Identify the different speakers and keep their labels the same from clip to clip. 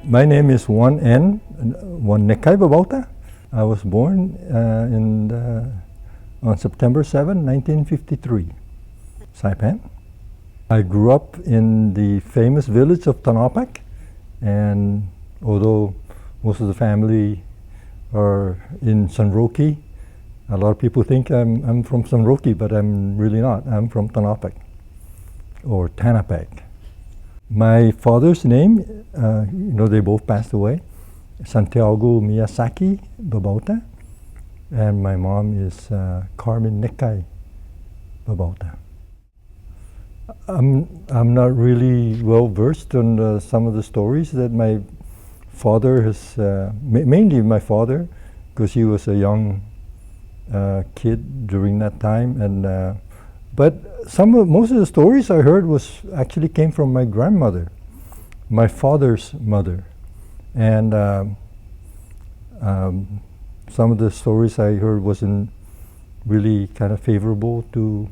Speaker 1: My name is Juan N Babauta. I was born on September 7, 1953, Saipan. I grew up in the famous village of Tanapak, and although most of the family are in San Roque, a lot of people think I'm from San Roque, but I'm really not. I'm from Tanapak, or Tanapak. My father's name, they both passed away, Santiago Miyazaki Babauta, and my mom is Carmen Nekai Babauta. I'm not really well versed on some of the stories that my father has, mainly my father, because he was a young kid during that time, and but most of the stories I heard actually came from my grandmother, my father's mother, and some of the stories I heard wasn't really kind of favorable to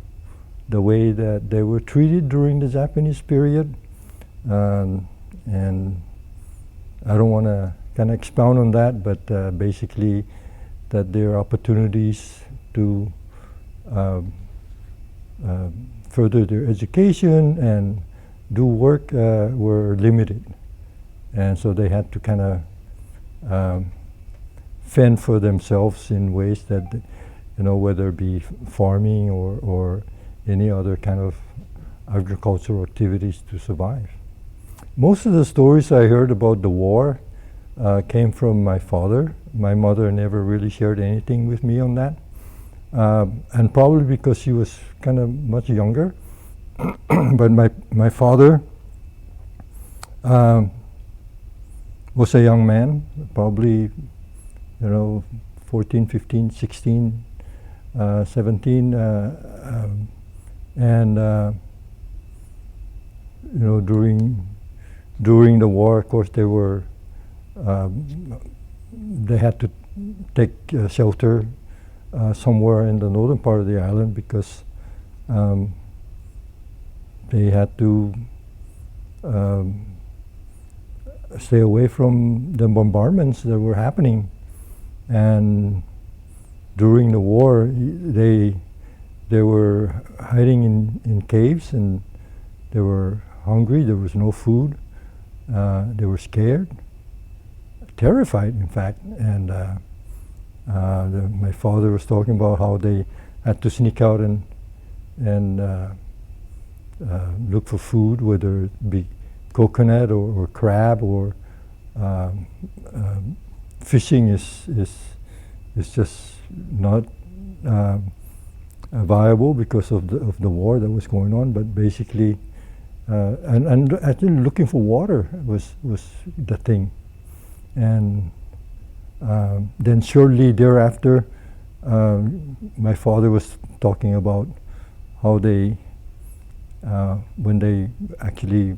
Speaker 1: the way that they were treated during the Japanese period, and I don't want to kind of expound on that, but basically that their opportunities to further their education and do work were limited, and so they had to kind of fend for themselves in ways that, whether it be farming or any other kind of agricultural activities to survive. Most of the stories I heard about the war came from my father. My mother never really shared anything with me on that. And probably because she was kind of much younger. But my father was a young man, probably 14, 15, 16, 17, and during the war, of course, they had to take shelter somewhere in the northern part of the island because they had to stay away from the bombardments that were happening. And during the war, they were hiding in caves, and they were hungry. There was no food. They were scared, terrified, in fact. And my father was talking about how they had to sneak out and look for food, whether it be coconut or crab, or fishing is just not viable because of the war that was going on. But basically, and actually looking for water was the thing. And then shortly thereafter, my father was talking about how they, when they actually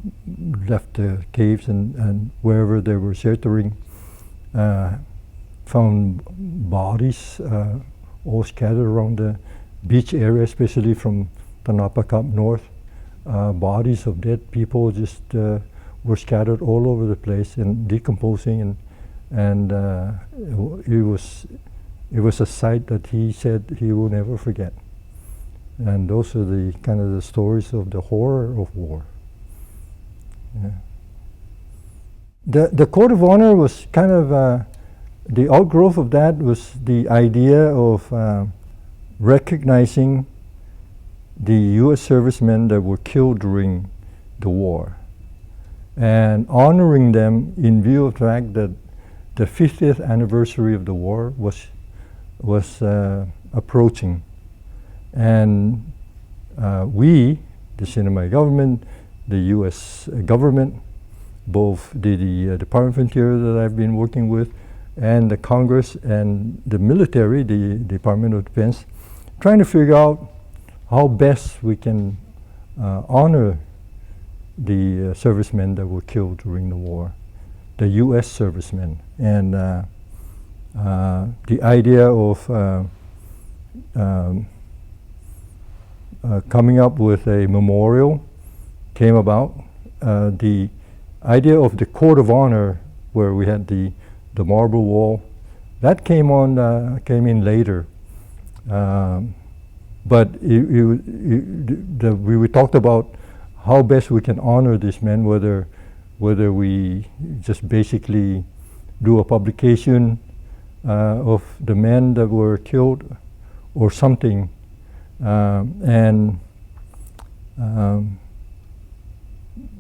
Speaker 1: left the caves and wherever they were sheltering, found bodies all scattered around the beach area, especially from Tanapak up north. Bodies of dead people just were scattered all over the place and decomposing, and it was a sight that he said he will never forget. And those are the kind of the stories of the horror of war. Yeah. The Code of Honor was kind of the outgrowth of that was the idea of recognizing the U.S. servicemen that were killed during the war and honoring them in view of the fact that the 50th anniversary of the war was approaching. And we, the Sinai government, the U.S. government, both the Department of Interior that I've been working with, and the Congress and the military, the Department of Defense, trying to figure out how best we can honor the servicemen that were killed during the war, the U.S. servicemen. And the idea of coming up with a memorial came about. The idea of the Code of Honor where we had the marble wall. That came in later. But we talked about how best we can honor these men, whether we just basically do a publication of the men that were killed or something.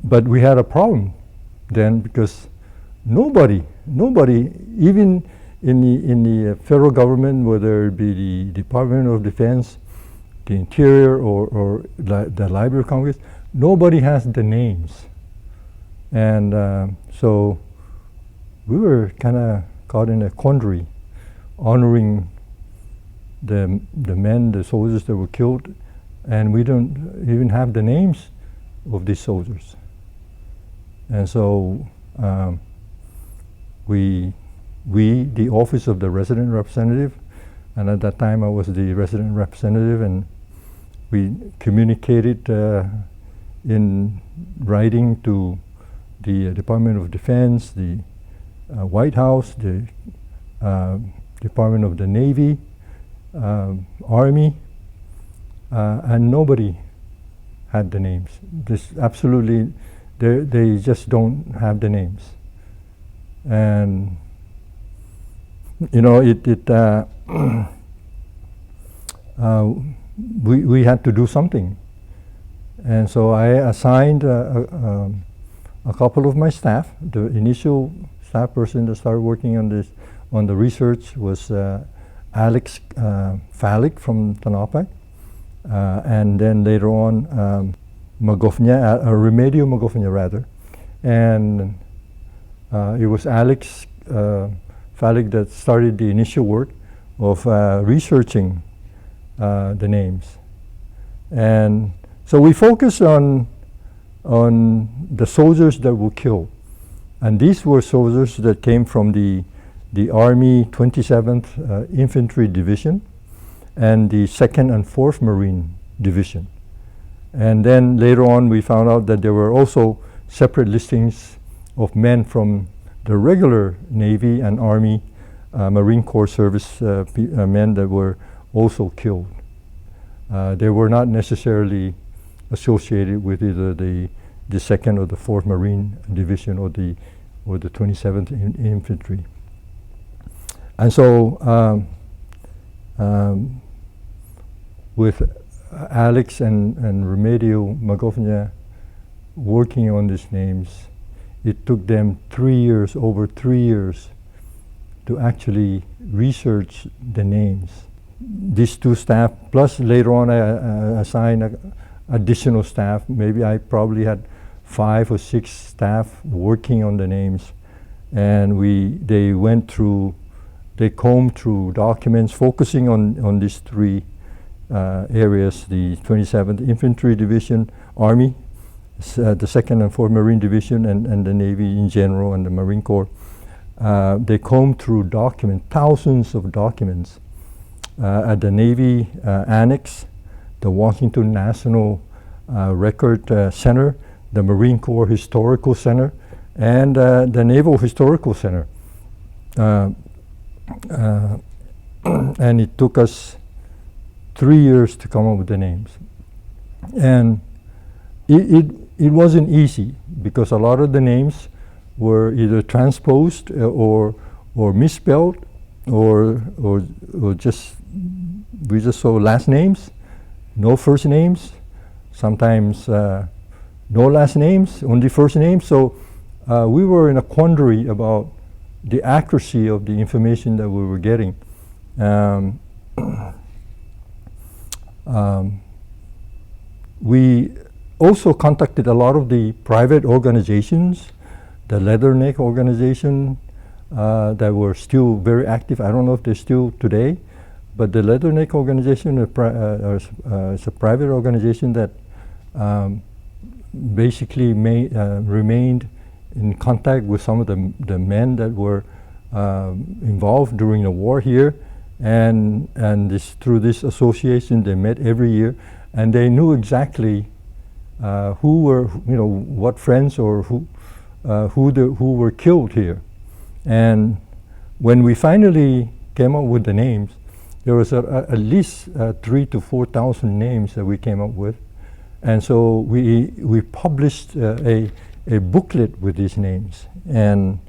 Speaker 1: But we had a problem then, because nobody, even in the federal government, whether it be the Department of Defense, the Interior, or the Library of Congress, nobody has the names. And so we were kind of caught in a quandary, honoring the men, the soldiers that were killed, and we don't even have the names of these soldiers. And so we, the Office of the Resident Representative, and at that time I was the resident representative, and we communicated in writing to the Department of Defense, the White House, the Department of the Navy, Army, and nobody had the names. This absolutely, they just don't have the names. And you know, we had to do something. And so I assigned a couple of my staff. The initial staff person that started working on this, on the research, was Alex Falik from Tanapak, and then later on Remedio Magofnia rather, and it was Alex Falik that started the initial work of researching the names. And so we focused on the soldiers that were killed. And these were soldiers that came from the Army 27th Infantry Division and the 2nd and 4th Marine Division. And then later on we found out that there were also separate listings of men from the regular Navy and Army Marine Corps service men that were also killed. They were not necessarily associated with either the 2nd or the 4th Marine Division or the 27th Infantry. And so with Alex and Remedio Magofnia working on these names, it took them 3 years, over 3 years, to actually research the names. These two staff, plus later on I assigned additional staff. Maybe I probably had 5 or 6 staff working on the names. And they combed through documents focusing on these 3 areas: the 27th Infantry Division, Army, the 2nd and 4th Marine Division, and the Navy in general, and the Marine Corps. They combed through documents, thousands of documents, at the Navy Annex, the Washington National Record Center, the Marine Corps Historical Center, and the Naval Historical Center. And it took us 3 years to come up with the names. And it wasn't easy, because a lot of the names were either transposed or misspelled, or just, we just saw last names, no first names, sometimes no last names, only first names. So we were in a quandary about the accuracy of the information that we were getting. We also contacted a lot of the private organizations, the Leatherneck organization, that were still very active. I don't know if they're still today, but the Leatherneck organization is a private organization that basically remained in contact with some of the men that were involved during the war here, and through this association they met every year, and they knew exactly who were, what friends or who were killed here. And when we finally came up with the names, there was at least 3,000 to 4,000 names that we came up with. And so we published a booklet with these names. And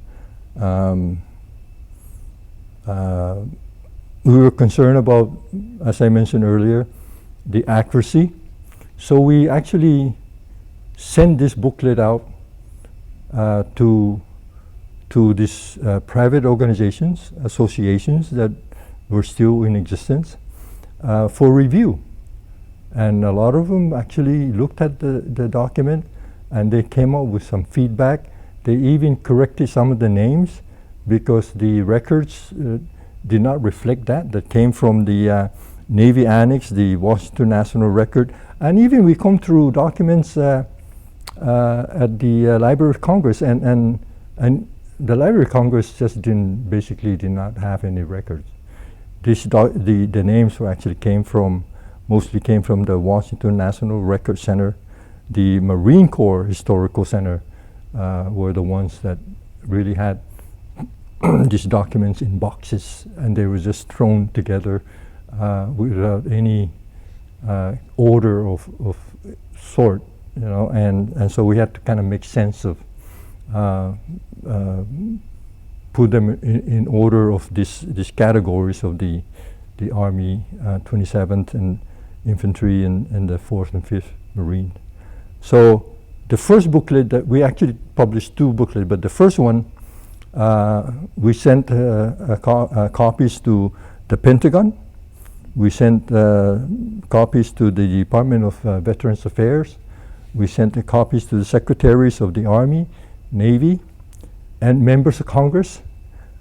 Speaker 1: we were concerned about, as I mentioned earlier, the accuracy. So we actually sent this booklet out to these private organizations, associations that were still in existence for review. And a lot of them actually looked at the document and they came up with some feedback. They even corrected some of the names because the records did not reflect that came from the Navy Annex, the Washington National Record, and even we come through documents at the Library of Congress, and the Library of Congress just basically did not have any records. The names were actually mostly came from the Washington National Record Center. The Marine Corps Historical Center were the ones that really had these documents in boxes, and they were just thrown together without any order of sort, and so we had to kind of make sense of put them in order of these categories of the Army, 27th and Infantry and the 4th and 5th Marine. So the first booklet that we actually published 2 booklets, but the first one we sent copies to the Pentagon. We sent copies to the Department of Veterans Affairs. We sent the copies to the Secretaries of the Army, Navy, and members of Congress,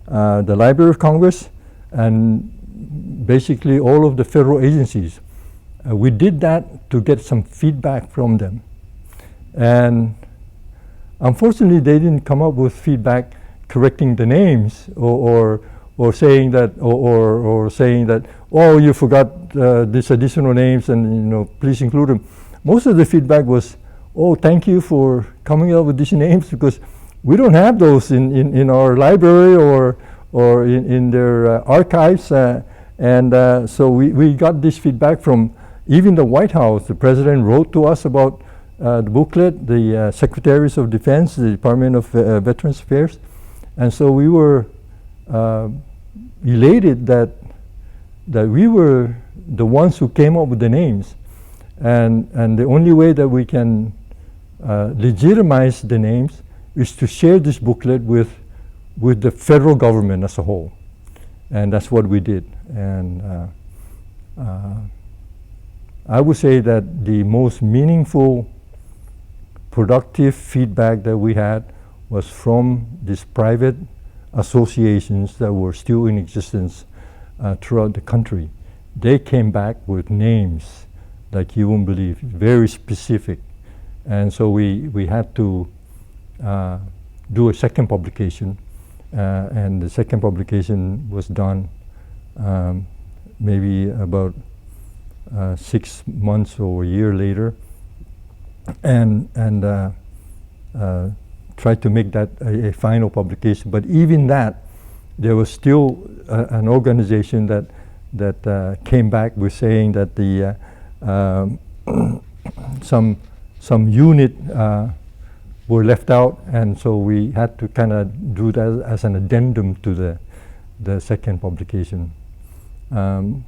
Speaker 1: the Library of Congress, and basically all of the federal agencies. We did that to get some feedback from them. And unfortunately, they didn't come up with feedback correcting the names or saying that or saying that, oh, you forgot these additional names and please include them. Most of the feedback was, oh, thank you for coming up with these names because we don't have those in our library or in their archives. So we got this feedback from even the White House. The President wrote to us about the booklet, the Secretaries of Defense, the Department of Veterans Affairs. And so we were elated that we were the ones who came up with the names. And the only way that we can legitimize the names is to share this booklet with the federal government as a whole. And that's what we did. And I would say that the most meaningful, productive feedback that we had was from these private associations that were still in existence throughout the country. They came back with names like you won't believe, very specific. And so we had to do a second publication, and the second publication was done maybe about 6 months or a year later, and tried to make that a final publication. But even that, there was still an organization that came back with saying that the some unit were left out, and so we had to kind of do that as an addendum to the second publication. And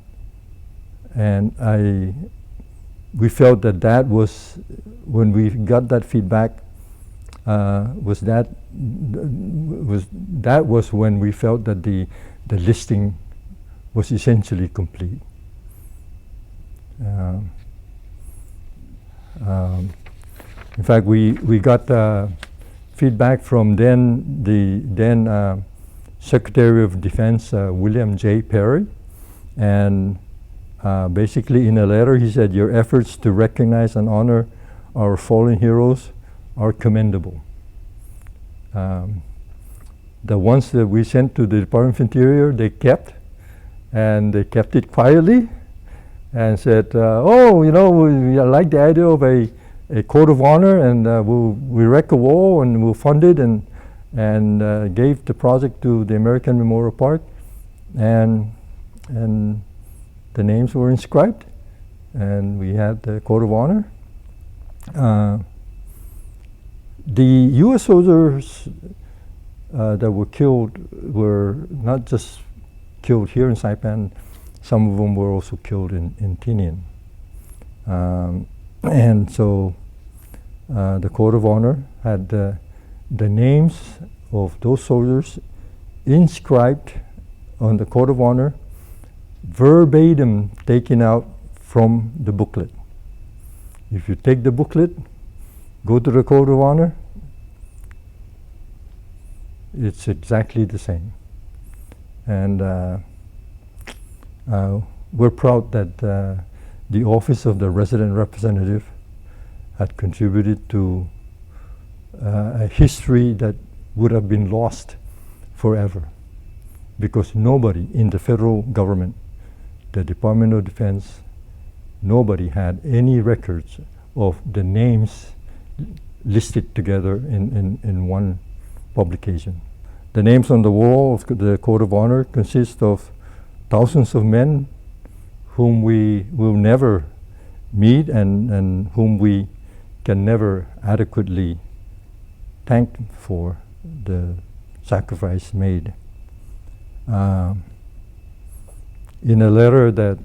Speaker 1: we felt that was, when we got that feedback, was when we felt that the listing was essentially complete. In fact, we got feedback from the then Secretary of Defense, William J. Perry, and basically in a letter he said, your efforts to recognize and honor our fallen heroes are commendable. The ones that we sent to the Department of Interior, they kept, and they kept it quietly, and said, oh, we like the idea of a code of honor, and we'll erect a wall and we'll fund it, and and gave the project to the American Memorial Park, and the names were inscribed, and we had the Court of Honor. The U.S. soldiers that were killed were not just killed here in Saipan, some of them were also killed in Tinian. And so the Court of Honor had the names of those soldiers inscribed on the Court of Honor, verbatim taken out from the booklet. If you take the booklet, go to the Court of Honor, it's exactly the same. And we're proud that the Office of the Resident Representative had contributed to a history that would have been lost forever, because nobody in the federal government, the Department of Defense, nobody had any records of the names listed together in one publication. The names on the wall of the Court of Honor consist of thousands of men whom we will never meet and whom we can never adequately thank for the sacrifice made. In a letter that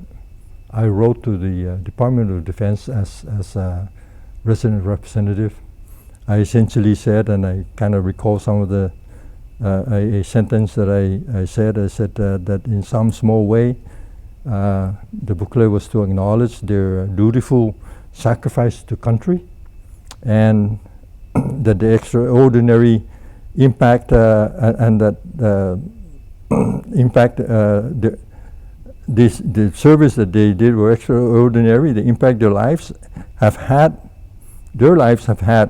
Speaker 1: I wrote to the Department of Defense as a resident representative, I essentially said, and I kind of recall some of the a sentence that I said that in some small way the booklet was to acknowledge their dutiful sacrifice to country, and that the extraordinary impact and that impact the service that they did were extraordinary. The impact their lives have had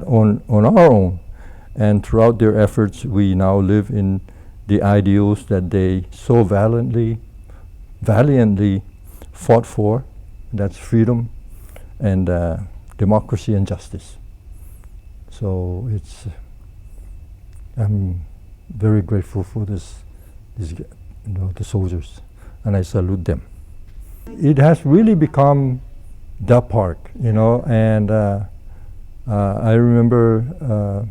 Speaker 1: on our own, and throughout their efforts we now live in the ideals that they so valiantly fought for. That's freedom and democracy and justice. So I'm very grateful for the soldiers, and I salute them. It has really become the park, and I remember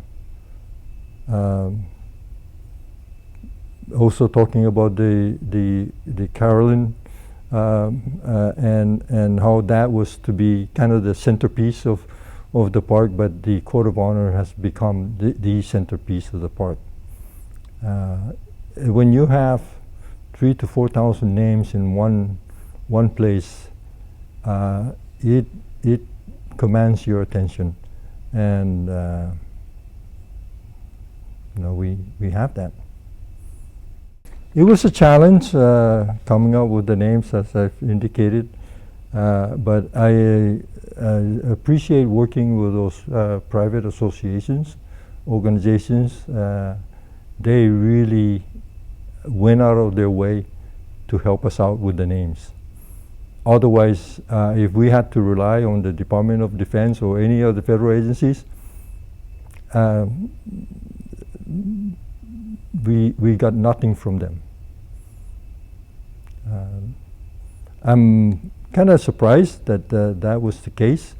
Speaker 1: also talking about the Carolyn and how that was to be kind of the centerpiece of the park, but the Court of Honor has become the centerpiece of the park. When you have 3,000 to 4,000 names in one place, it commands your attention, and we have that. It was a challenge coming up with the names, as I've indicated, but I appreciate working with those private associations, organizations. They really went out of their way to help us out with the names. Otherwise, if we had to rely on the Department of Defense or any of the federal agencies, we got nothing from them. I'm kind of surprised that that was the case,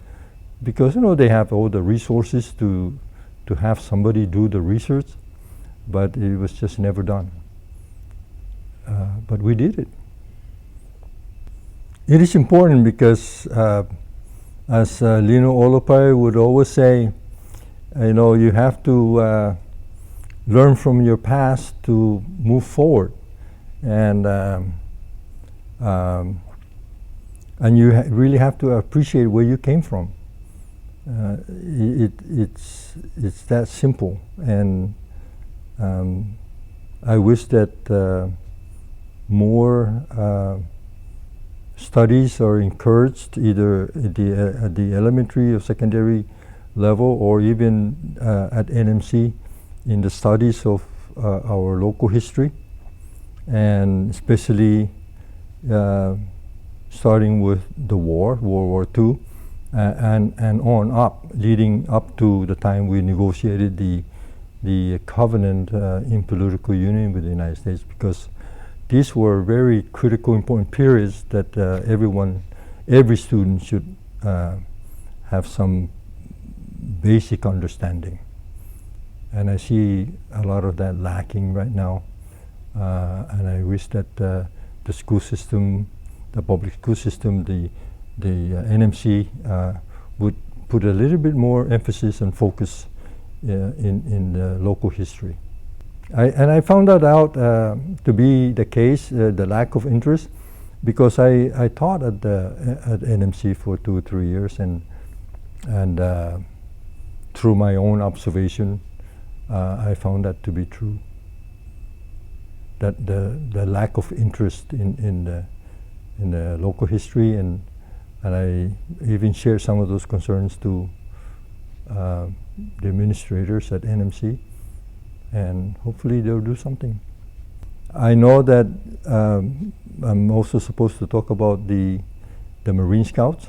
Speaker 1: because they have all the resources to have somebody do the research, but it was just never done. But we did it. It is important because, as Lino Olopai would always say, you have to learn from your past to move forward, and you really have to appreciate where you came from. It's that simple, and I wish that more studies are encouraged, either at the elementary or secondary level, or even at NMC, in the studies of our local history, and especially starting with the World War II, and on up, leading up to the time we negotiated the the covenant in political union with the United States, because these were very critical, important periods that every student should have some basic understanding. And I see a lot of that lacking right now. And I wish that the school system, the public school system, the NMC would put a little bit more emphasis and focus in the local history. And I found that out to be the case, the lack of interest, because I taught at NMC for 2 or 3 years, and through my own observation, I found that to be true. That the lack of interest in the local history, and I even shared some of those concerns to the administrators at NMC, and hopefully they'll do something. I know that I'm also supposed to talk about the Marine Scouts.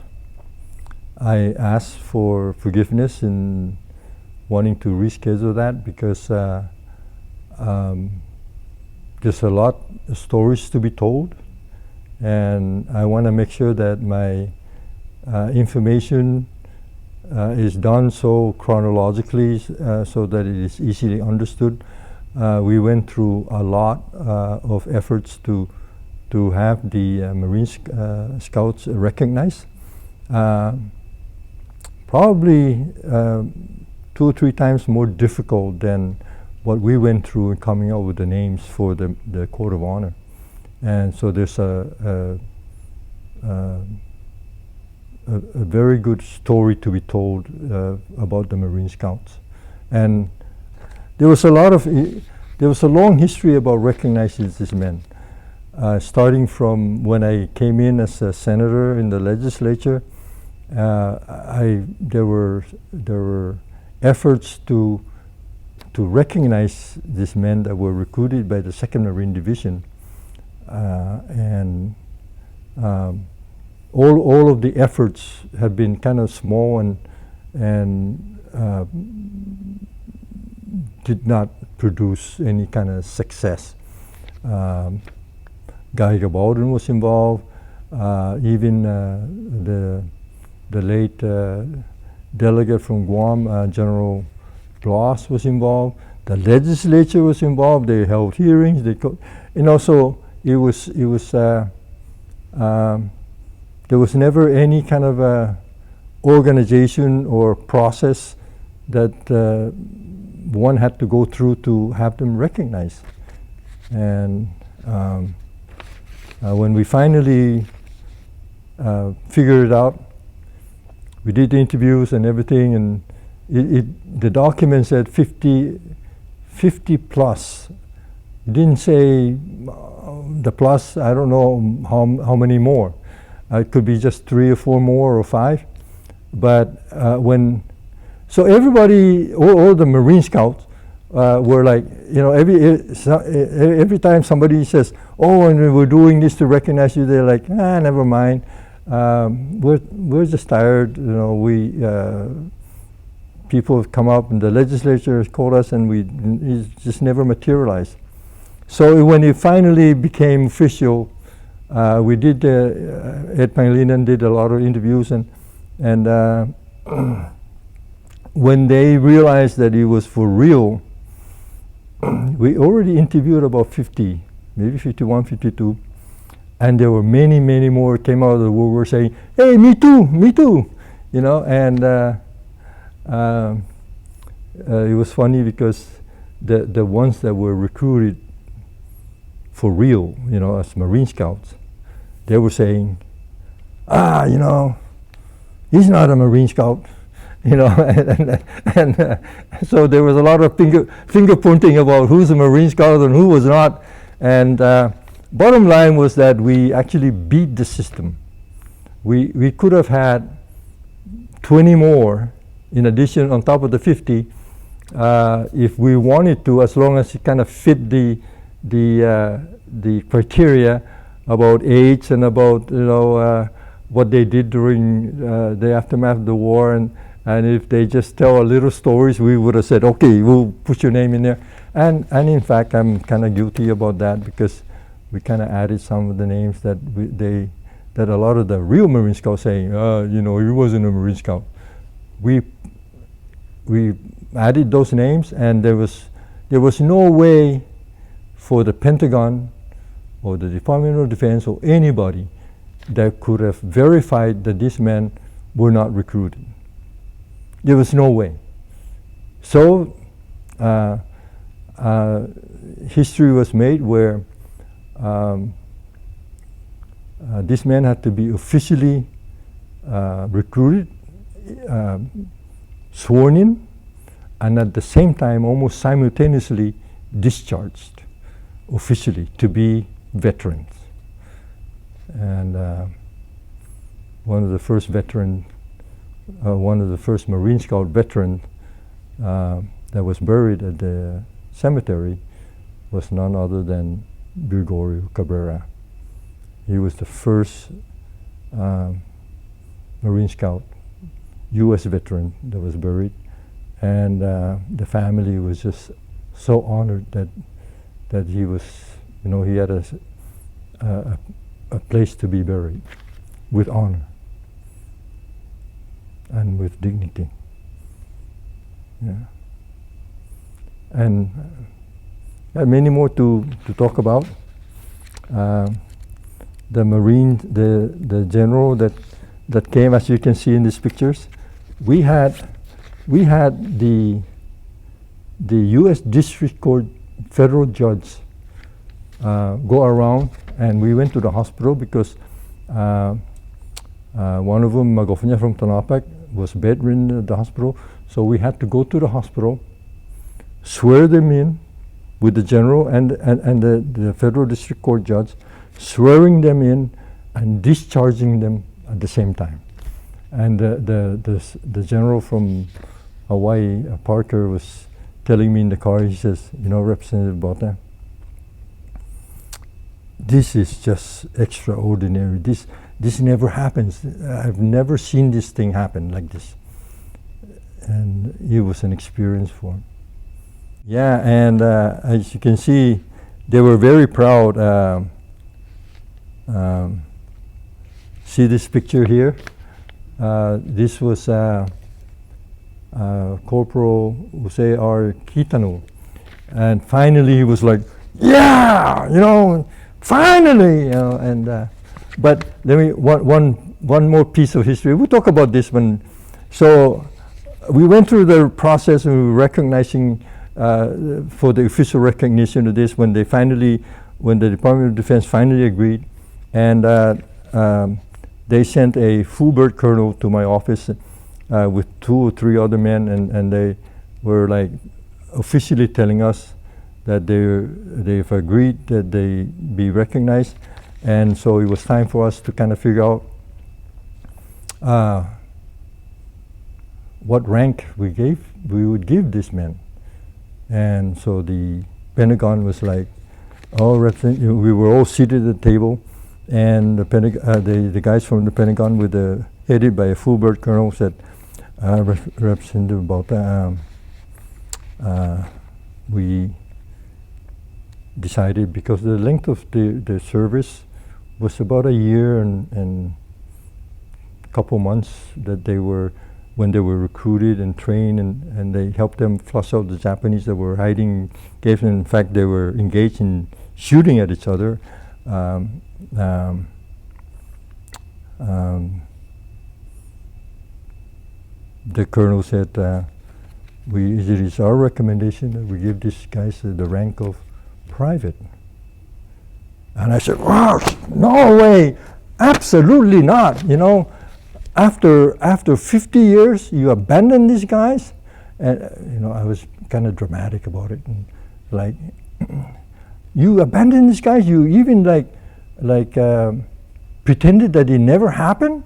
Speaker 1: I asked for forgiveness in wanting to reschedule that, because there's a lot of stories to be told, and I want to make sure that my information is done so chronologically so that it is easily understood. We went through a lot of efforts to have the Marine Scouts recognized. Probably 2 or 3 times more difficult than what we went through in coming up with the names for the Court of Honor. And so there's a very good story to be told about the Marine Scouts. And there was a long history about recognizing these men. Starting from when I came in as a senator in the legislature, there were efforts to recognize these men that were recruited by the 2nd Marine Division, and all of the efforts have been kind of small and did not produce any kind of success. Juan N Babauta was involved, even the late delegate from Guam, General Bloss, was involved. The legislature was involved. They held hearings. So it was there was never any kind of organization or process that one had to go through to have them recognized. And when we finally figured it out, we did the interviews and everything, and the document said 50 plus. It didn't say the plus, I don't know how many more. It could be just 3 or 4 more or 5. But so everybody, all the Marine Scouts were like, every time somebody says, oh, and we're doing this to recognize you, they're like, never mind. We're just tired, people have come up and the legislature has called us, and it just never materialized. So when it finally became official, we did, Ed Pangilinan did a lot of interviews, and when they realized that it was for real, we already interviewed about 50, maybe 51, 52. And there were many, many more came out of the woodwork saying, hey, me too, and it was funny because the ones that were recruited for real, as Marine Scouts, they were saying, he's not a Marine Scout, and so there was a lot of finger pointing about who's a Marine Scout and who was not. And bottom line was that we actually beat the system. We could have had 20 more in addition on top of the 50 if we wanted to, as long as it kind of fit the criteria about age and about what they did during the aftermath of the war, and And if they just tell a little stories, we would have said, okay, we'll put your name in there. And in fact, I'm kind of guilty about that, because we kind of added some of the names that that a lot of the real Marine Scouts saying, you know, he wasn't a Marine Scout. We added those names, and there was no way for the Pentagon or the Department of Defense or anybody that could have verified that these men were not recruited. There was no way. So history was made where these men had to be officially recruited, sworn in, and at the same time, almost simultaneously, discharged officially to be veterans. And one of the first Marine Scout veterans that was buried at the cemetery was none other than Gregorio Cabrera. He was the first Marine Scout, U.S. veteran that was buried, and the family was just so honored that he was, you know, he had a place to be buried with honor and with dignity. Yeah. And many more to talk about. The Marine, the general that came, as you can see in these pictures, we had the U.S. District Court federal judge go around, and we went to the hospital because one of them, Magofanya from Tanapak, was bedridden at the hospital. So we had to go to the hospital, swear them in with the general and the federal district court judge, swearing them in and discharging them at the same time. And the general from Hawaii, Parker, was telling me in the car, he says, you know, Representative Babauta, this is just extraordinary. This never happens. I've never seen this thing happen like this. And it was an experience for him. Yeah, and as you can see, they were very proud. See this picture here? This was Corporal Jose R. Kitano. And finally he was like, yeah, you know, finally, you know, and but let me, one more piece of history. We'll talk about this one. So we went through the process of recognizing, for the official recognition of this, when the Department of Defense finally agreed, and they sent a full bird colonel to my office with 2 or 3 other men, and they were like officially telling us that they've agreed that they be recognized. And so it was time for us to kind of figure out what rank we would give these men. And so the Pentagon was like, we were all seated at the table, and the guys from the Pentagon, headed by a full bird colonel, said, Representative Babauta, we decided, because the length of the service was about a year and a couple months, that when they were recruited and trained, and they helped them flush out the Japanese that were hiding caves. In fact, they were engaged in shooting at each other. The colonel said, it is our recommendation that we give these guys the rank of private. And I said, wow, no way, absolutely not. You know, after 50 years, you abandon these guys? And you know, I was kind of dramatic about it, and like, you abandon these guys? You even pretended that it never happened?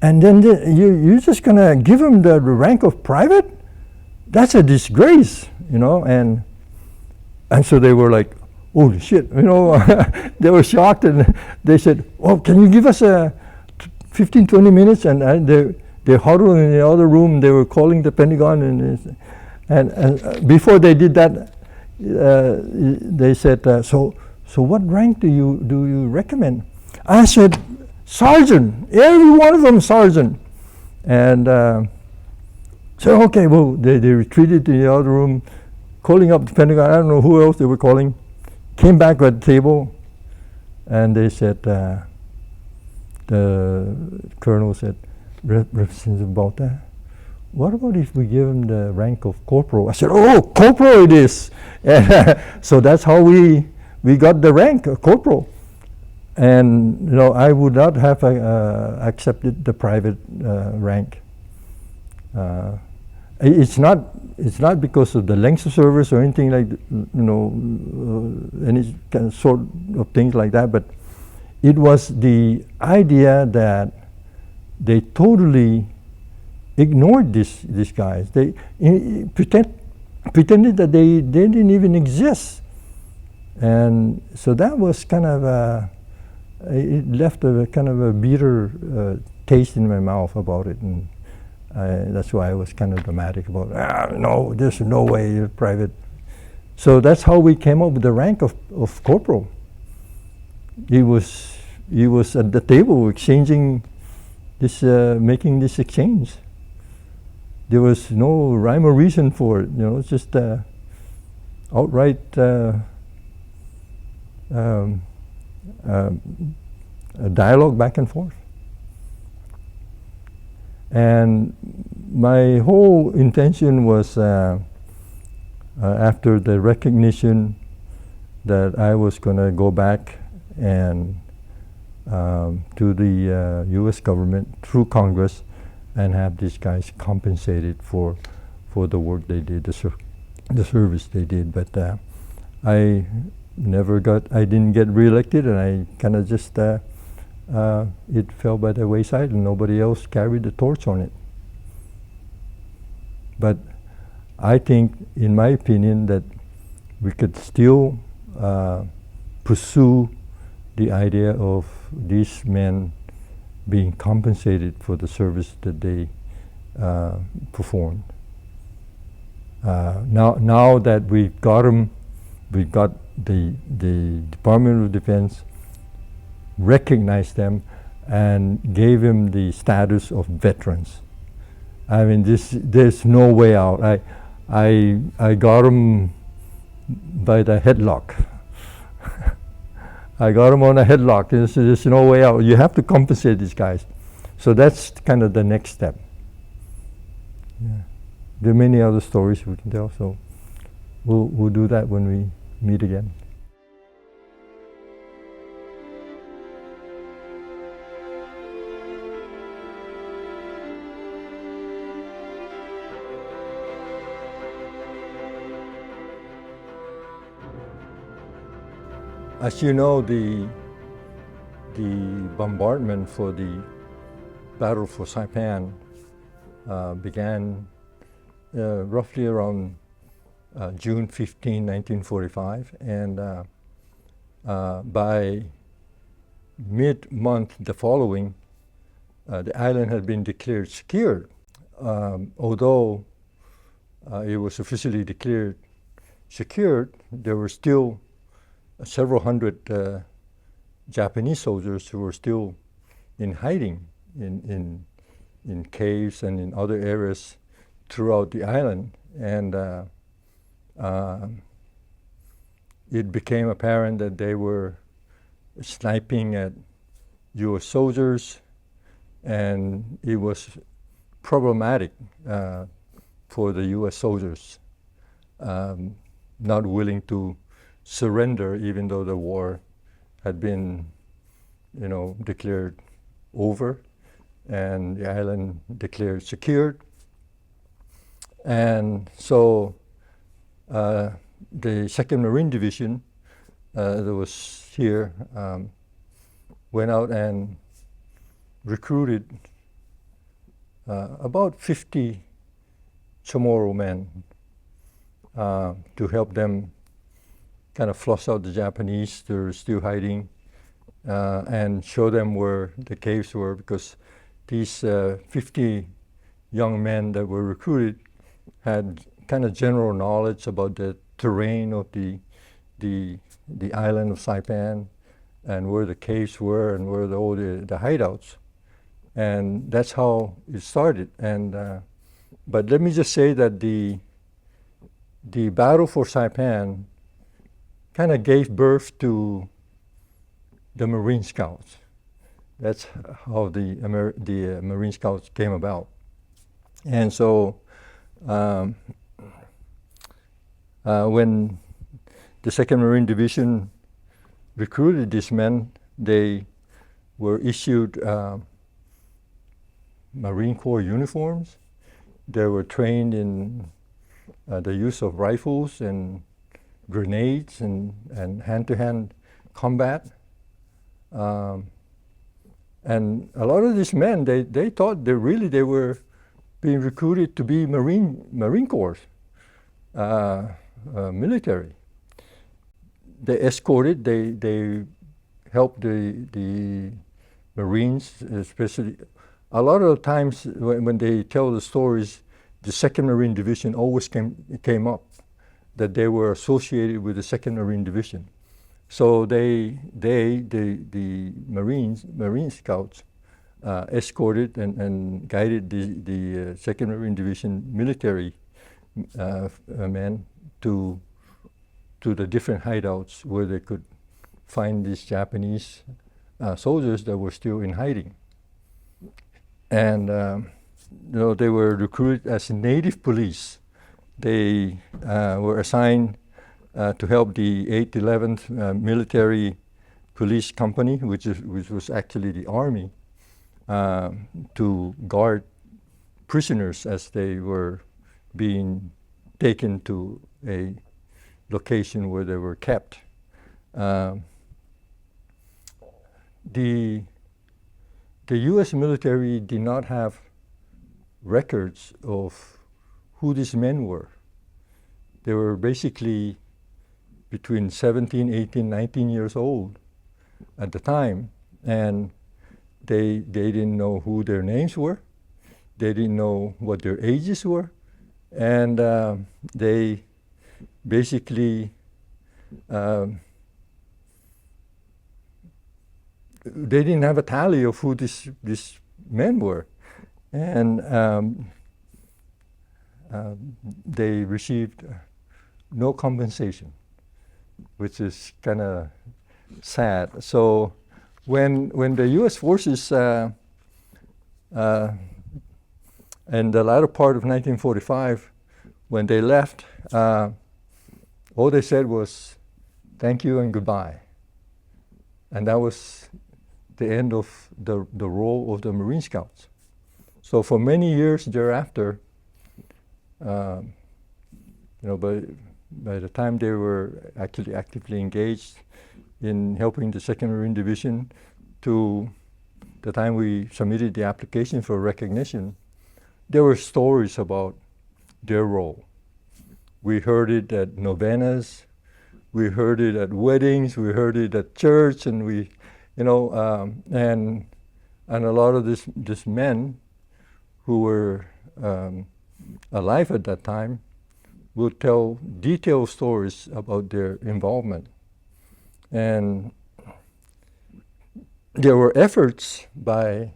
Speaker 1: And then you're just gonna give them the rank of private? That's a disgrace, you know. And so they were like, holy shit, you know. They were shocked, and they said, well, can you give us 15, 20 minutes? And they huddled in the other room. They were calling the Pentagon, and before they did that, they said, so what rank do you recommend? I said, sergeant. Every one of them sergeant. And so okay, well, they retreated to the other room, calling up the Pentagon. I don't know who else they were calling. Came back at the table, and they said, the colonel said, Representative Babauta, what about if we give him the rank of corporal? I said, oh, corporal it is. So that's how we got the rank of corporal. And I would not have accepted the private rank. It's not because of the length of service or anything like any kind of sort of things like that, but it was the idea that they totally ignored these guys. They pretended that they didn't even exist, and so that was kind of it left a kind of a bitter taste in my mouth about it, and that's why I was kind of dramatic about no, there's no way private. So that's how we came up with the rank of corporal. He was at the table exchanging this, making this exchange. There was no rhyme or reason for it. It's just outright a dialogue back and forth. And my whole intention was, after the recognition, that I was going to go back and to the U.S. government through Congress and have these guys compensated for the work they did, the service they did. But I didn't get reelected, and I kind of just it fell by the wayside, and nobody else carried the torch on it. But I think, in my opinion, that we could still pursue the idea of these men being compensated for the service that they performed. Now that we've got them, we've got the Department of Defense recognized them and gave them the status of veterans. I mean, there's no way out. I got them by the headlock. I got them on a headlock. There's no way out. You have to compensate these guys. So that's kind of the next step. Yeah. There are many other stories we can tell, so we'll do that when we meet again. As you know, the bombardment for the Battle for Saipan began roughly around June 15, 1945, and by mid-month the following, the island had been declared secure. Although it was officially declared secured, there were still several hundred Japanese soldiers who were still in hiding in caves and in other areas throughout the island. And it became apparent that they were sniping at U.S. soldiers, and it was problematic for the U.S. soldiers, not willing to surrender even though the war had been, declared over and the island declared secured. And so the 2nd Marine Division that was here went out and recruited about 50 Chamorro men to help them kind of flush out the Japanese that are still hiding and show them where the caves were, because these 50 young men that were recruited had kind of general knowledge about the terrain of the island of Saipan and where the caves were and where all the hideouts. And that's how it started. And but let me just say that the battle for Saipan kind of gave birth to the Marine Scouts. That's how the Marine Scouts came about. And so when the 2nd Marine Division recruited these men, they were issued Marine Corps uniforms. They were trained in the use of rifles and grenades and hand-to-hand combat. And a lot of these men, they thought they were being recruited to be Marine Corps military. They escorted, they helped the Marines, especially. A lot of times when they tell the stories, the 2nd Marine Division always came up, that they were associated with the 2nd Marine Division. So the Marine Scouts escorted and guided the 2nd Marine Division military men to the different hideouts where they could find these Japanese soldiers that were still in hiding. And they were recruited as native police. They were assigned to help the 8th, 11th Military Police Company, which was actually the Army, to guard prisoners as they were being taken to a location where they were kept. The U.S. military did not have records of who these men were. They were basically between 17, 18, 19 years old at the time, and they didn't know who their names were. They didn't know what their ages were, and they basically they didn't have a tally of who these men were, and they received no compensation, which is kind of sad. So when the U.S. forces in the latter part of 1945, when they left, all they said was, "Thank you and goodbye." And that was the end of the role of the Marine Scouts. So for many years thereafter, by the time they were actually actively engaged in helping the 2nd Marine Division to the time we submitted the application for recognition, there were stories about their role. We heard it at novenas, we heard it at weddings, we heard it at church, and and a lot of these men who were alive at that time would tell detailed stories about their involvement. And there were efforts by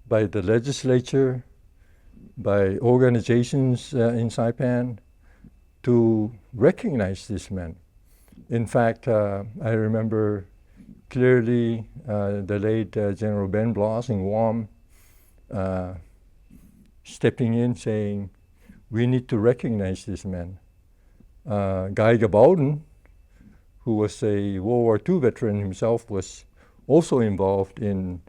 Speaker 1: the legislature, by organizations in Saipan to recognize these men. In fact, I remember clearly the late General Ben Blas in Guam stepping in saying, "We need to recognize these men." Guy Gabaldon, who was a World War II veteran himself, was also involved in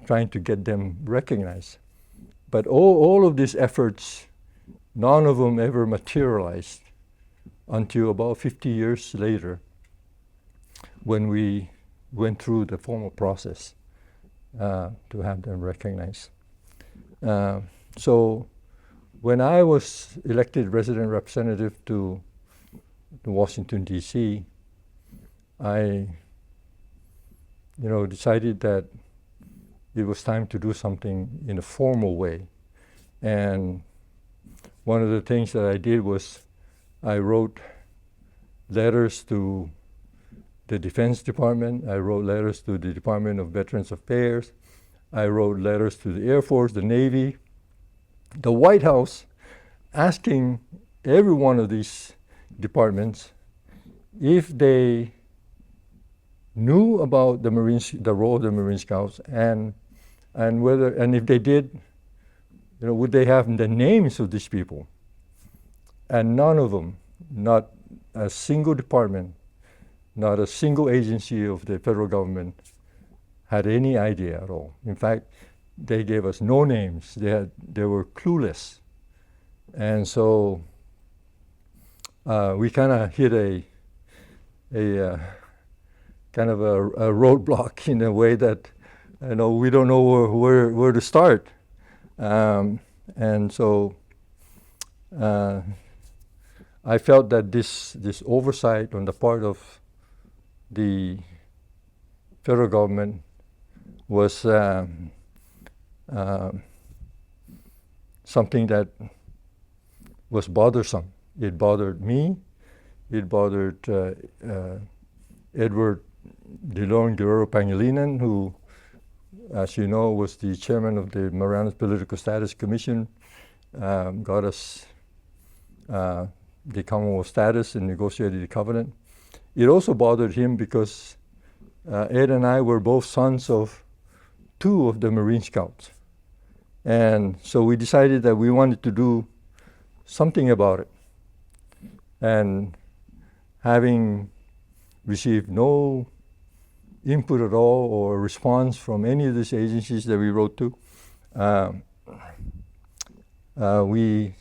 Speaker 1: trying to get them recognized. But all of these efforts, none of them ever materialized until about 50 years later, when we went through the formal process to have them recognized. So when I was elected resident representative to Washington, D.C., I decided that it was time to do something in a formal way. And one of the things that I did was I wrote letters to the Defense Department. I wrote letters to the Department of Veterans Affairs. I wrote letters to the Air Force, the Navy, the White House, asking every one of these departments if they knew about the Marines, the role of the Marine Scouts, and if they did, would they have the names of these people? And none of them, not a single department, not a single agency of the federal government had any idea at all. In fact, they gave us no names. They were clueless. And so we kind of hit a kind of a roadblock in a way that we don't know where to start. And so I felt that this oversight on the part of the federal government was something that was bothersome. It bothered me. It bothered Edward DeLong Guerrero Pangilinan, who, as you know, was the chairman of the Marianas Political Status Commission, got us the Commonwealth status and negotiated the covenant. It also bothered him because Ed and I were both sons of two of the Marine Scouts. And so we decided that we wanted to do something about it. And having received no input at all or response from any of these agencies that we wrote to, we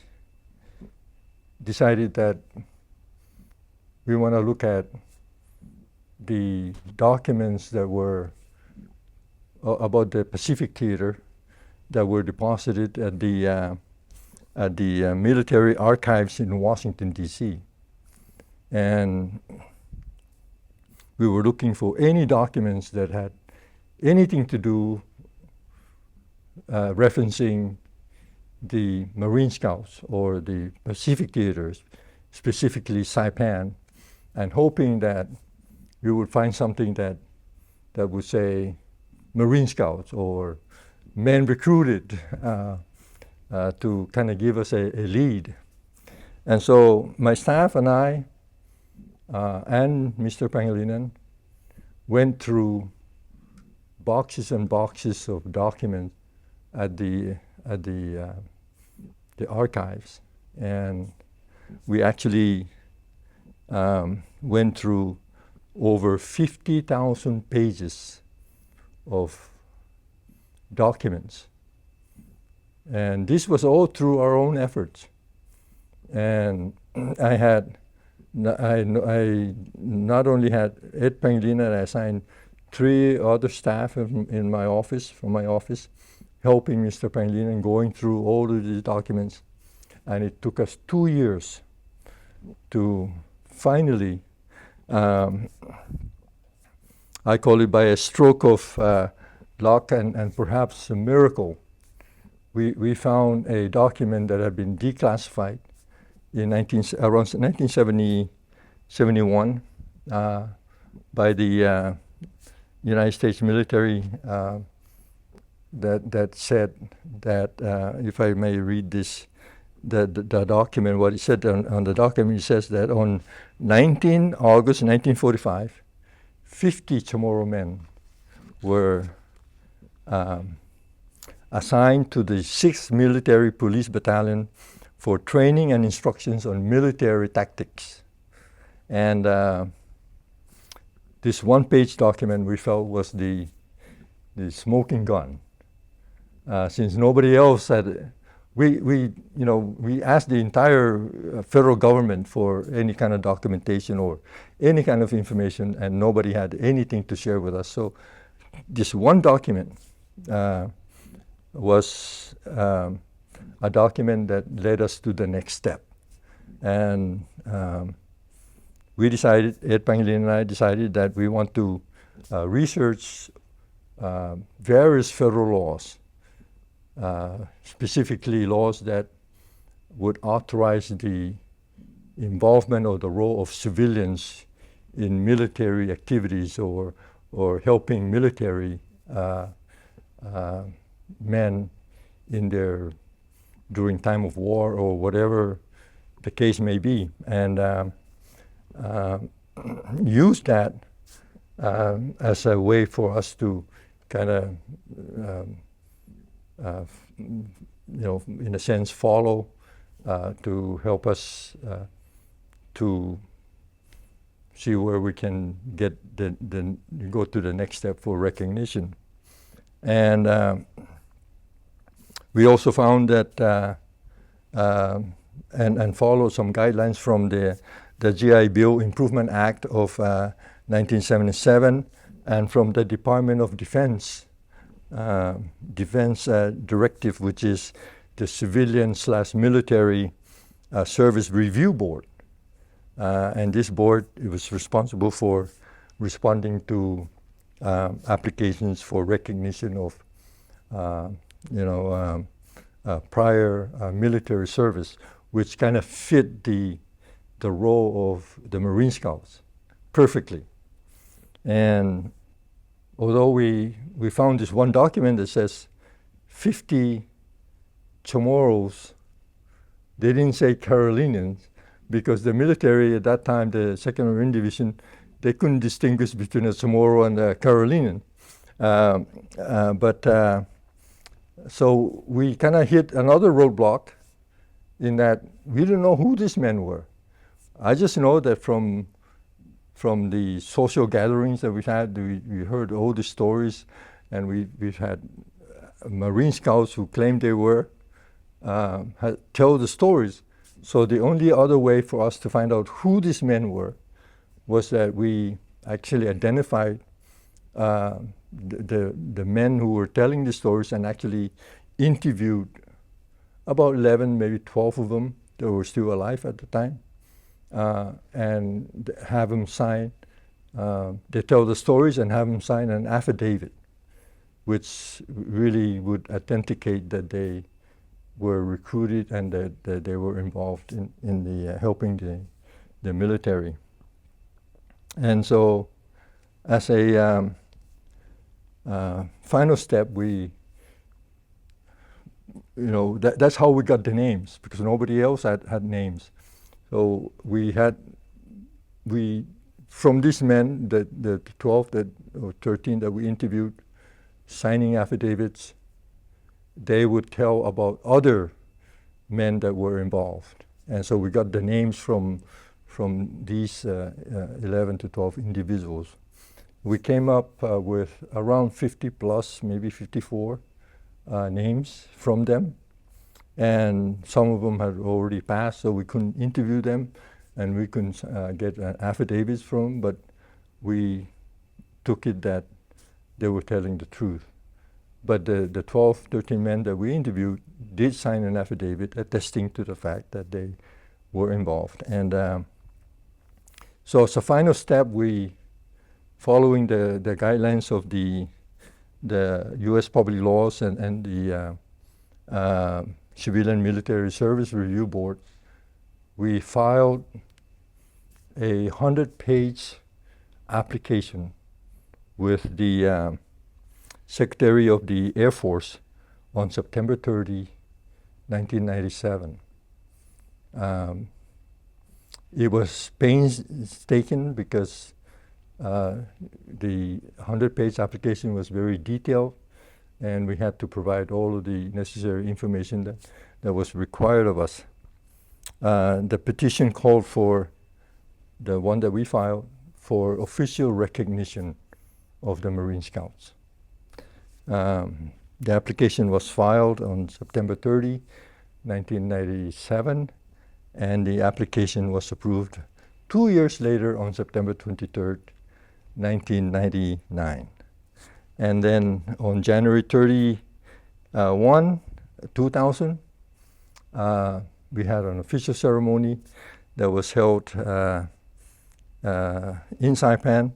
Speaker 1: decided that we want to look at the documents that were about the Pacific Theater that were deposited at the military archives in Washington, D.C. And we were looking for any documents that had anything to do referencing the Marine Scouts or the Pacific Theaters, specifically Saipan, and hoping that we would find something that would say Marine Scouts or men recruited to kind of give us a lead. And so my staff and I and Mr. Pangilinan went through boxes and boxes of documents at the archives, and we actually went through over 50,000 pages of documents, and this was all through our own efforts. And I not only had Ed Pangilinan, I assigned 3 other staff from my office, helping Mr. Pangilinan going through all of these documents. And it took us 2 years to finally, I call it by a stroke of luck and perhaps a miracle, we found a document that had been declassified in around 1971 by the United States military that said that, if I may read this, the document, what it said on the document, it says that on 19 August 1945, 50 Chamorro men were assigned to the 6th Military Police Battalion for training and instructions on military tactics. And this one-page document we felt was the smoking gun. Since nobody else had, we asked the entire federal government for any kind of documentation or any kind of information, and nobody had anything to share with us. So this one document was a document that led us to the next step. And we decided, Ed Pangilinan and I decided that we want to research various federal laws specifically laws that would authorize the involvement or the role of civilians in military activities or helping military men in their during time of war or whatever the case may be, and use that as a way for us to kind of in a sense follow to help us to see where we can get go to the next step for recognition. And we also found that and follow some guidelines from the GI Bill Improvement Act of 1977 and from the Department of Defense Directive, which is the Civilian/Military Service Review Board. And this board, it was responsible for responding to applications for recognition of prior military service, which kind of fit the role of the Marine Scouts perfectly. And although we found this one document that says 50 Chamorros, they didn't say Carolinians, because the military at that time, the 2nd Marine Division, they couldn't distinguish between a Chamorro and a Carolinian. So we kind of hit another roadblock in that we didn't know who these men were. I just know that from the social gatherings that we had, we heard all the stories, and we've had Marine Scouts who claimed they were, tell the stories. So the only other way for us to find out who these men were was that we actually identified the men who were telling the stories and actually interviewed about 11, maybe 12 of them that were still alive at the time, and have them sign. They tell the stories and have them sign an affidavit, which really would authenticate that they were recruited and that they were involved in the helping the military. And so, as a final step, that's how we got the names, because nobody else had names. So from these men, the 12 or 13 that we interviewed, signing affidavits, they would tell about other men that were involved. And so we got the names from these 11 to 12 individuals. We came up with around 50 plus, maybe 54 names from them. And some of them had already passed, so we couldn't interview them, and we couldn't get affidavits from them, but we took it that they were telling the truth. But the 12, 13 men that we interviewed did sign an affidavit attesting to the fact that they were involved. And so as a final step, following the guidelines of the U.S. public laws and the Civilian Military Service Review Board, we filed a 100-page application with the Secretary of the Air Force on September 30, 1997. It was painstaking because the 100-page application was very detailed, and we had to provide all of the necessary information that was required of us. The petition called for, the one that we filed, for official recognition of the Marine Scouts. The application was filed on September 30, 1997, and the application was approved 2 years later on September 23rd, 1999. And then on January 31, 2000, we had an official ceremony that was held in Saipan,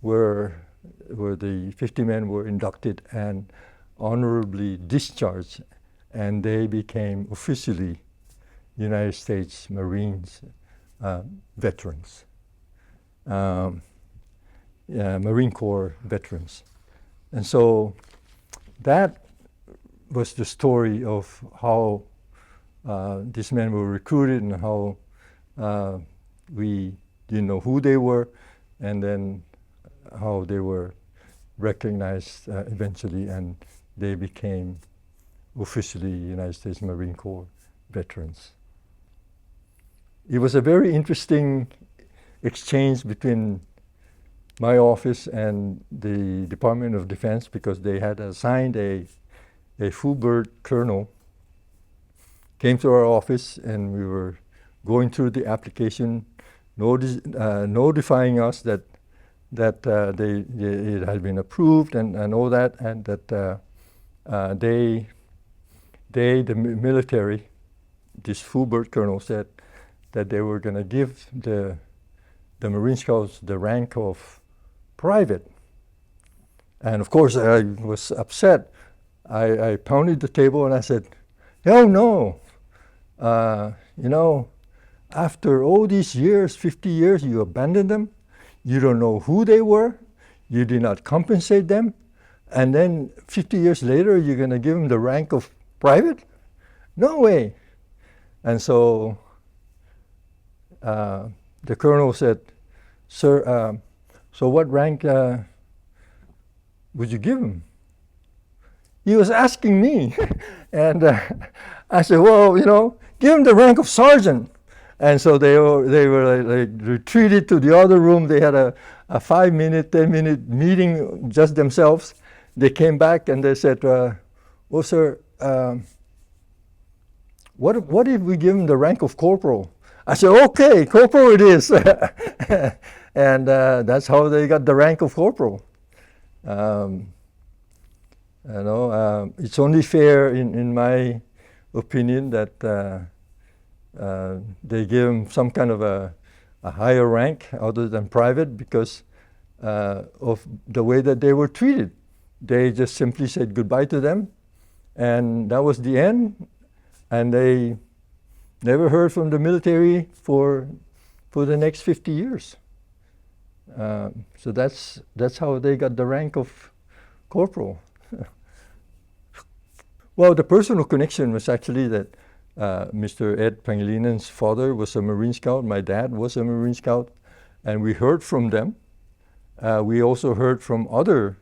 Speaker 1: where the 50 men were inducted and honorably discharged and they became officially United States Marines veterans, Marine Corps veterans. And so that was the story of how these men were recruited and how we didn't know who they were, and then how they were recognized eventually, and they became officially United States Marine Corps veterans. It was a very interesting exchange between my office and the Department of Defense, because they had assigned a full-bird colonel, came to our office, and we were going through the application, notifying us that it had been approved and all that, and that the military, this full-bird colonel said that they were going to give the Marine Scouts the rank of private. And of course I was upset. I pounded the table and I said, hell no. You know, after all these years, 50 years, you abandoned them. You don't know who they were. You did not compensate them. And then 50 years later, you're going to give them the rank of private? No way. And so the colonel said, sir, so what rank would you give him? He was asking me. And I said, well, you know, give him the rank of sergeant. And so they were like retreated to the other room. They had a 5-minute, 10-minute meeting just themselves. They came back and they said, well, sir, what if we give him the rank of corporal? I said, okay, corporal it is. And that's how they got the rank of corporal. You know, it's only fair, in my opinion, that they give them some kind of a higher rank other than private, because of the way that they were treated. They just simply said goodbye to them, and that was the end. And they never heard from the military for the next 50 years. So that's how they got the rank of corporal. Well, the personal connection was actually that Mr. Ed Pangalinan's father was a Marine Scout. My dad was a Marine Scout, and we heard from them. We also heard from other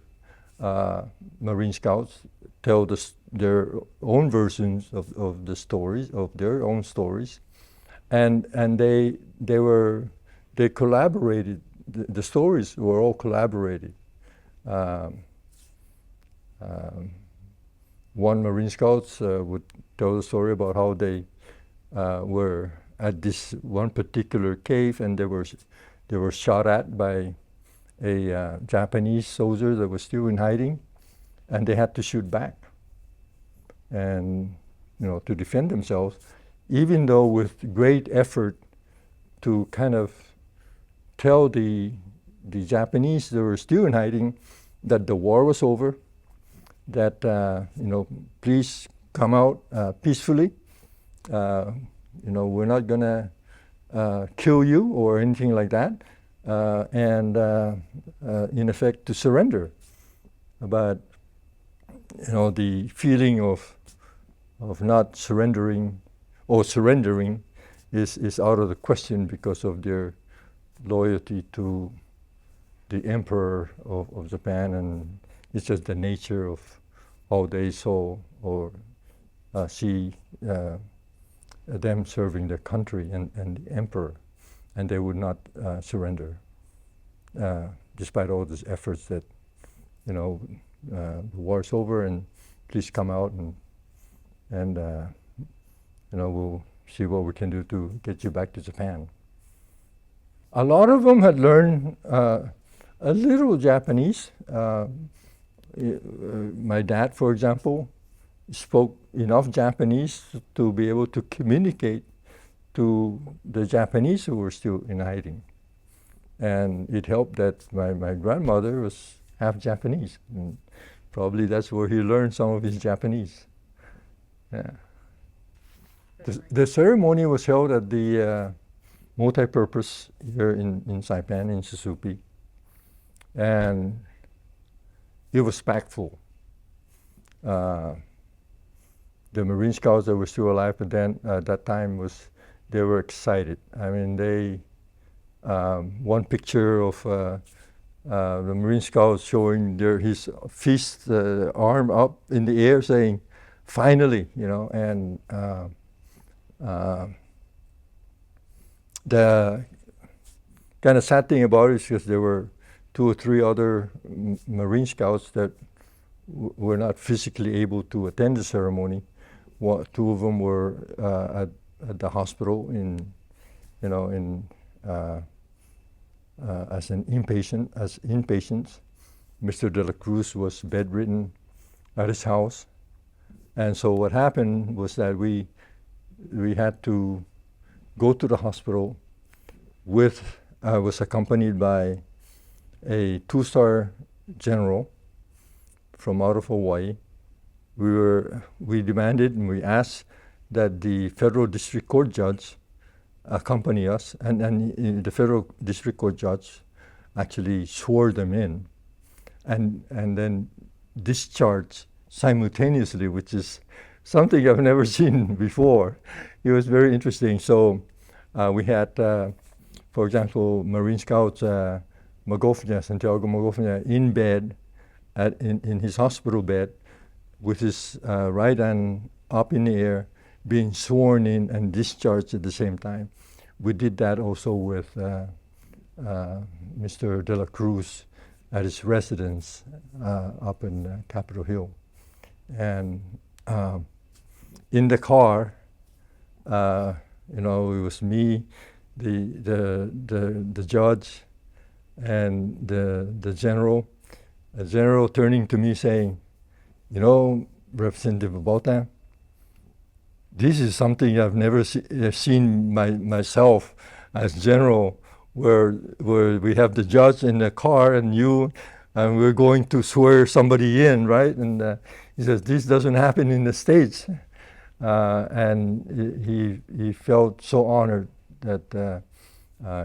Speaker 1: Marine Scouts tell their own versions of the stories, of their own stories, and they collaborated. The stories were all collaborated. One Marine Scouts would tell the story about how they were at this one particular cave, and they were shot at by a Japanese soldier that was still in hiding, and they had to shoot back, and to defend themselves, even though with great effort to kind of tell the Japanese that were still in hiding that the war was over, that please come out peacefully. We're not gonna kill you or anything like that, and in effect to surrender. But the feeling of not surrendering or surrendering is out of the question because of their loyalty to the Emperor of Japan, and it's just the nature of how they saw or see them serving their country and the Emperor, and they would not surrender, despite all these efforts that, the war's over and please come out and we'll see what we can do to get you back to Japan. A lot of them had learned a little Japanese. My dad, for example, spoke enough Japanese to be able to communicate to the Japanese who were still in hiding. And it helped that my grandmother was half Japanese. And probably that's where he learned some of his Japanese. Yeah. The ceremony was held at the multi-purpose here in Saipan, in Susupi. And it was packed full. The Marine Scouts that were still alive at that time they were excited. I mean, one picture of the Marine Scouts showing his fist, arm up in the air, saying, "Finally," and the kind of sad thing about it is because there were 2 or 3 other Marine Scouts that were not physically able to attend the ceremony. 2 of them were at the hospital as inpatients. Mr. De La Cruz was bedridden at his house, and so what happened was that we had to go to the hospital. Was accompanied by a 2-star general from out of Hawaii. We demanded and we asked that the federal district court judge accompany us, and the federal district court judge actually swore them in, and then discharged simultaneously, which is something I've never seen before. It was very interesting. So we had, for example, Marine Scout Santiago Magofnia, in bed, in his hospital bed, with his right hand up in the air, being sworn in and discharged at the same time. We did that also with Mr. De La Cruz at his residence up in Capitol Hill. And in the car, it was me, the judge, and the general. The general turning to me saying, Representative Babauta, this is something I've never seen myself as general, where we have the judge in the car and we're going to swear somebody in, right? And he says, this doesn't happen in the States. And he felt so honored that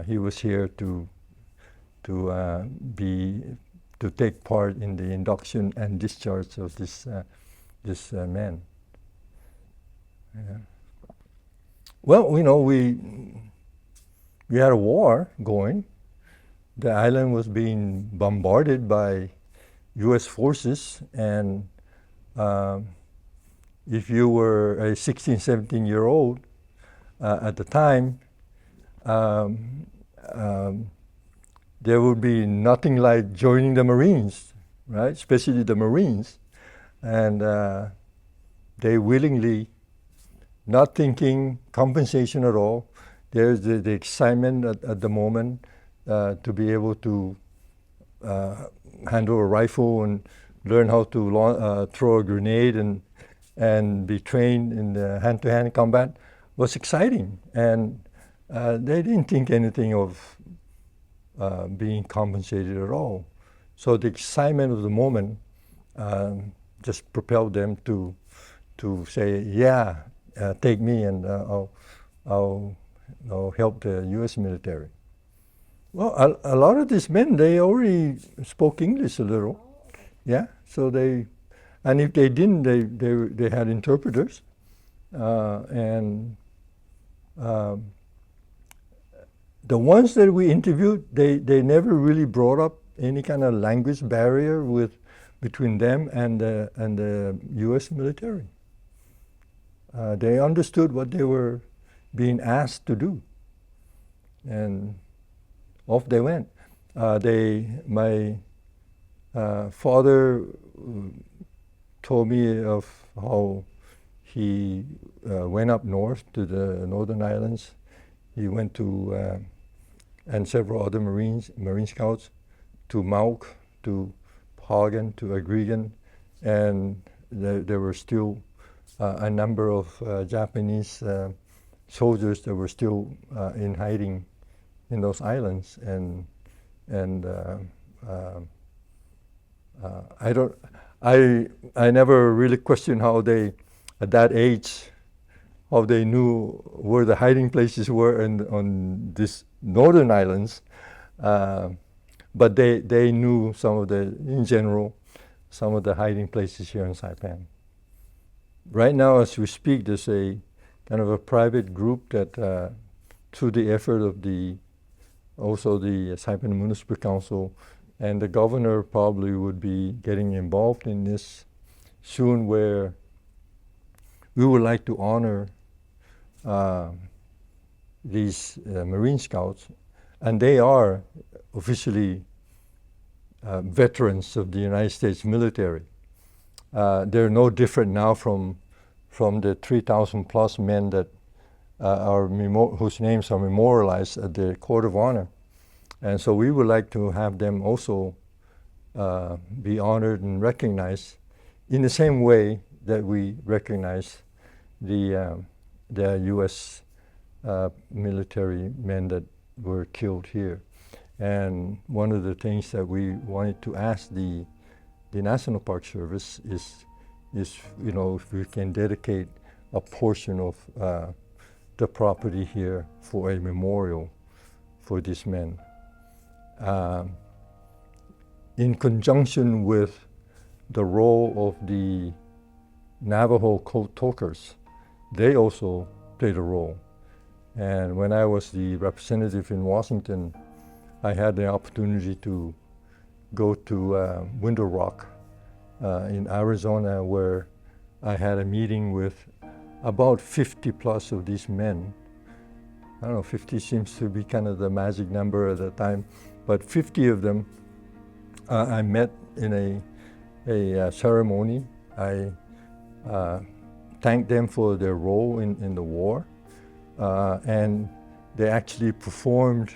Speaker 1: he was here to take part in the induction and discharge of this man. Yeah. Well, we had a war going. The island was being bombarded by U.S. forces, and if you were a 16, 17-year-old at the time, there would be nothing like joining the Marines, right? Especially the Marines. And they willingly, not thinking compensation at all. There's the excitement at the moment to be able to handle a rifle and learn how to throw a grenade and be trained in the hand-to-hand combat was exciting. And they didn't think anything of being compensated at all. So the excitement of the moment just propelled them to say, yeah, take me and I'll help the U.S. military. Well, a lot of these men, they already spoke English a little. Yeah, so and if they didn't, they had interpreters. And the ones that we interviewed, they never really brought up any kind of language barrier between them and the U.S. military. They understood what they were being asked to do, and off they went. My father told me of how he went up north to the Northern Islands. He went to, and several other Marine Scouts, to Mauk, to Hagen, to Agrigan, and there were still a number of Japanese soldiers that were still in hiding in those islands, and I never really questioned how they at that age, how they knew where the hiding places were on these northern islands. But they knew in general, some of the hiding places here in Saipan. Right now, as we speak, there's a kind of a private group that, through the effort of also the Saipan Municipal Council, and the governor probably would be getting involved in this soon, where we would like to honor these Marine Scouts, and they are officially veterans of the United States military. They're no different now from the 3,000 plus men that whose names are memorialized at the Court of Honor. And so we would like to have them also be honored and recognized in the same way that we recognize the U.S. Military men that were killed here. And one of the things that we wanted to ask the National Park Service is if we can dedicate a portion of the property here for a memorial for these men. In conjunction with the role of the Navajo code talkers, they also played a role. And when I was the representative in Washington, I had the opportunity to go to Window Rock in Arizona, where I had a meeting with about 50 plus of these men. I don't know, 50 seems to be kind of the magic number at the time, but 50 of them I met in a ceremony. I thanked them for their role in the war, and they actually performed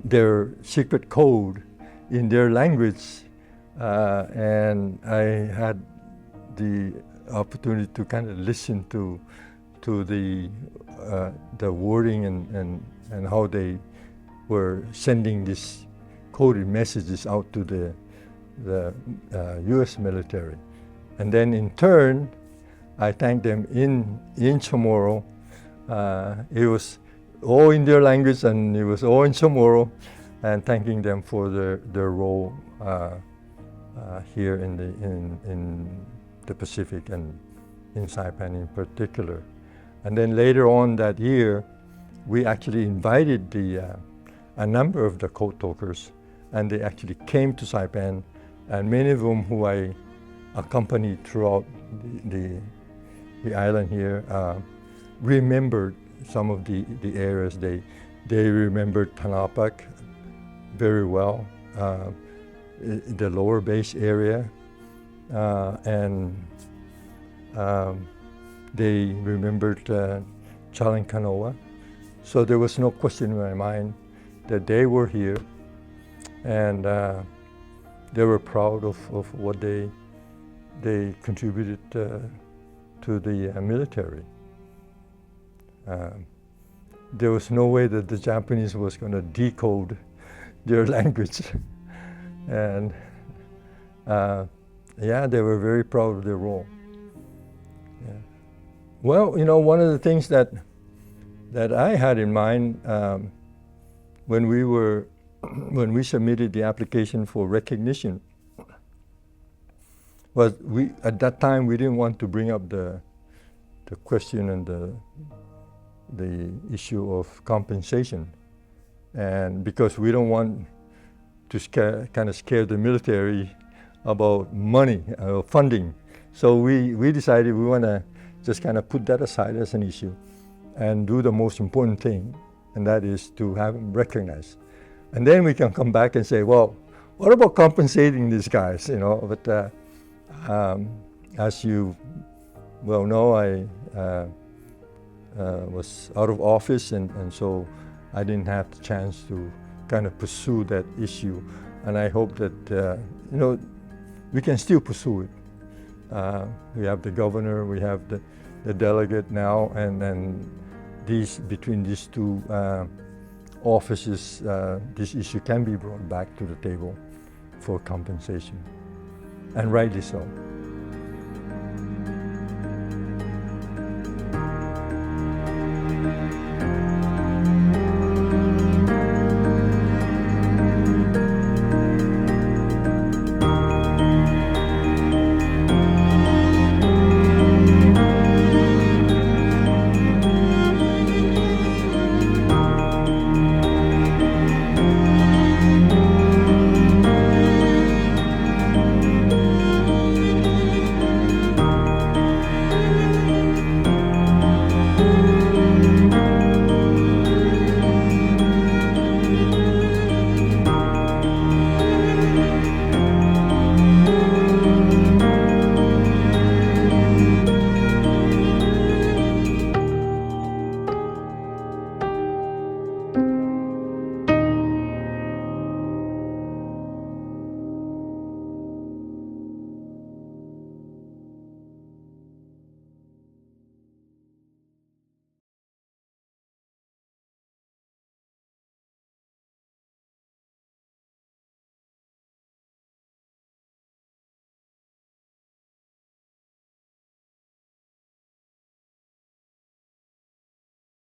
Speaker 1: their secret code in their language, and I had the opportunity to kind of listen to the wording and how they were sending these coded messages out to the U.S. military. And then in turn, I thanked them in Chamorro. It was all in their language, and it was all in Chamorro, and thanking them for their role here in the Pacific and in Saipan in particular. And then later on that year, we actually invited a number of the code talkers, and they actually came to Saipan, and many of them who I accompanied throughout the island here remembered some of the areas. They remembered Tanapak very well, the lower base area, and they remembered Chalankanoa. So there was no question in my mind that they were here, and they were proud of what they contributed to the military. There was no way that the Japanese was going to decode their language. And yeah, they were very proud of their role. Yeah. Well, one of the things that I had in mind when we submitted the application for recognition was at that time we didn't want to bring up the question and the issue of compensation, and because we don't want to scare the military about money funding, so we decided we want to just kind of put that aside as an issue and do the most important thing, and that is to have them recognized, and then we can come back and say, well, what about compensating these guys? But as you well know, I was out of office, and so I didn't have the chance to kind of pursue that issue, and I hope that we can still pursue it. We have the governor, we have the delegate now, and then between these two offices, this issue can be brought back to the table for compensation. and rightly so.